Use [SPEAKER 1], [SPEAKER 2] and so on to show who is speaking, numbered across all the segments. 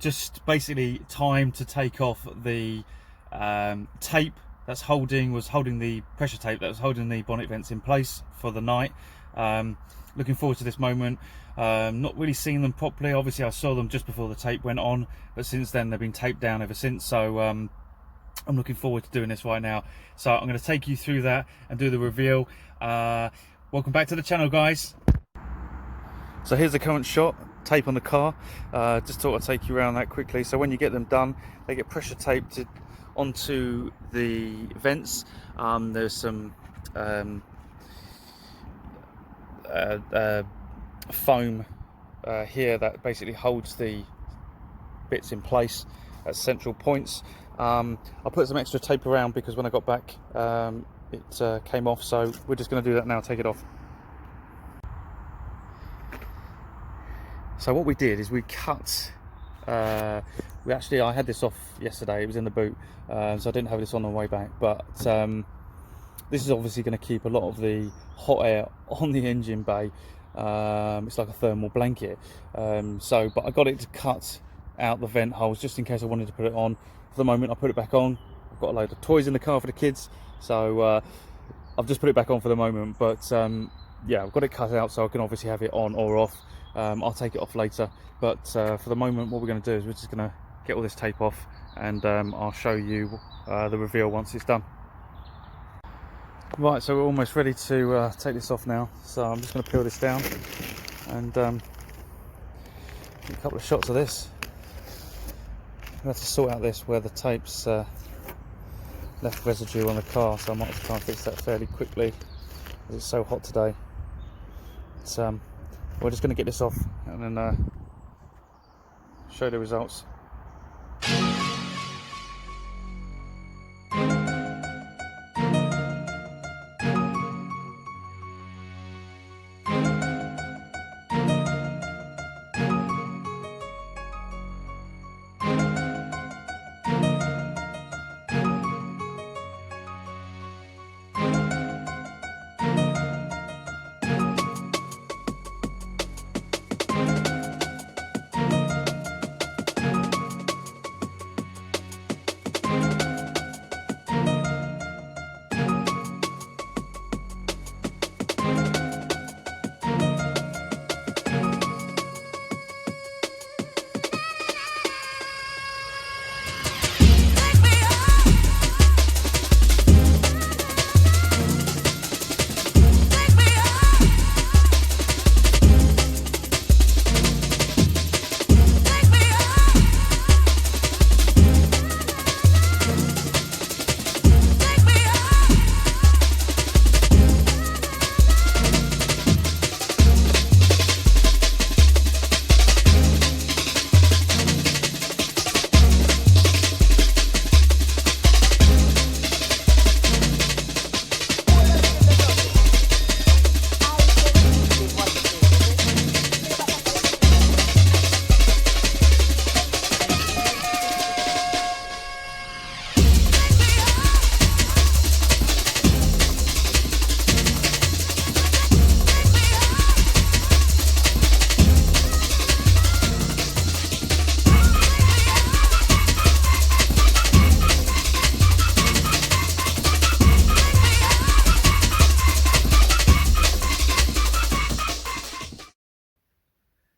[SPEAKER 1] just basically time to take off the tape that's holding the pressure tape that was holding the bonnet vents in place for the night. Looking forward to this moment. Not really seeing them properly. Obviously I saw them just before the tape went on, but since then they've been taped down ever since, so I'm looking forward to doing this right now. So I'm going to take you through that and do the reveal. Welcome back to the channel, guys. So here's the current shot, tape on the car. Just thought I'd take you around that quickly. So when you get them done, they get pressure taped onto the vents. There's some foam here that basically holds the bits in place at central points. I put some extra tape around because when I got back it came off, so we're just going to do that now, take it off. So what we did is we cut, I had this off yesterday, it was in the boot, so I didn't have this on the way back, but this is obviously going to keep a lot of the hot air on the engine bay. It's like a thermal blanket, but I got it to cut out the vent holes just in case I wanted to put it on. For the moment I put it back on. I've got a load of toys in the car for the kids, so I've just put it back on for the moment, but yeah, I've got it cut out so I can obviously have it on or off. I'll take it off later, but for the moment what we're going to do is we're just going to get all this tape off, and I'll show you the reveal once it's done. Right, so we're almost ready to take this off now, so I'm just going to peel this down and get a couple of shots of this. I have to sort out this where the tape's left residue on the car, so I might have to try and fix that fairly quickly because it's so hot today. We're just going to get this off and then show the results.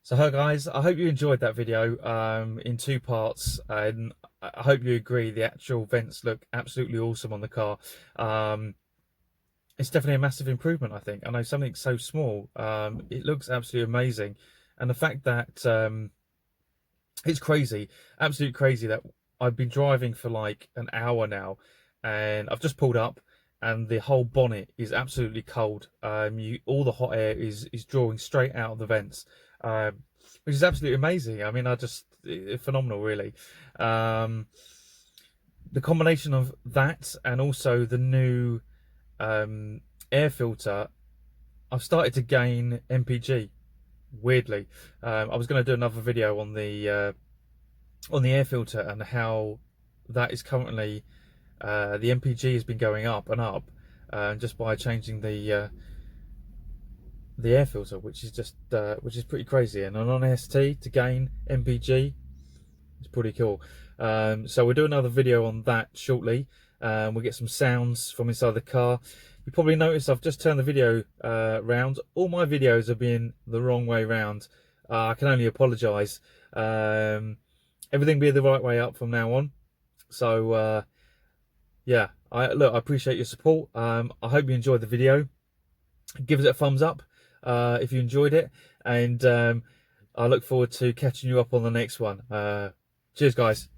[SPEAKER 1] So hi guys, I hope you enjoyed that video in two parts, and I hope you agree the actual vents look absolutely awesome on the car. It's definitely a massive improvement, I think. I know something so small, it looks absolutely amazing. And the fact that it's crazy, absolutely crazy, that I've been driving for like an hour now and I've just pulled up and the whole bonnet is absolutely cold. All the hot air is drawing straight out of the vents. Which is absolutely amazing. I mean, phenomenal, really. The combination of that and also the new air filter, I've started to gain MPG. Weirdly, I was going to do another video on the air filter and how that is currently the MPG has been going up and up just by changing the air filter, which is just which is pretty crazy. And on ST to gain MPG It's pretty cool. So we'll do another video on that shortly. We'll get some sounds from inside the car. You probably noticed I've just turned the video round. All my videos have been the wrong way round. I can only apologise. Everything be the right way up from now on. So yeah, I appreciate your support. I hope you enjoyed the video. Give it a thumbs up if you enjoyed it, and I look forward to catching you up on the next one. Cheers, guys.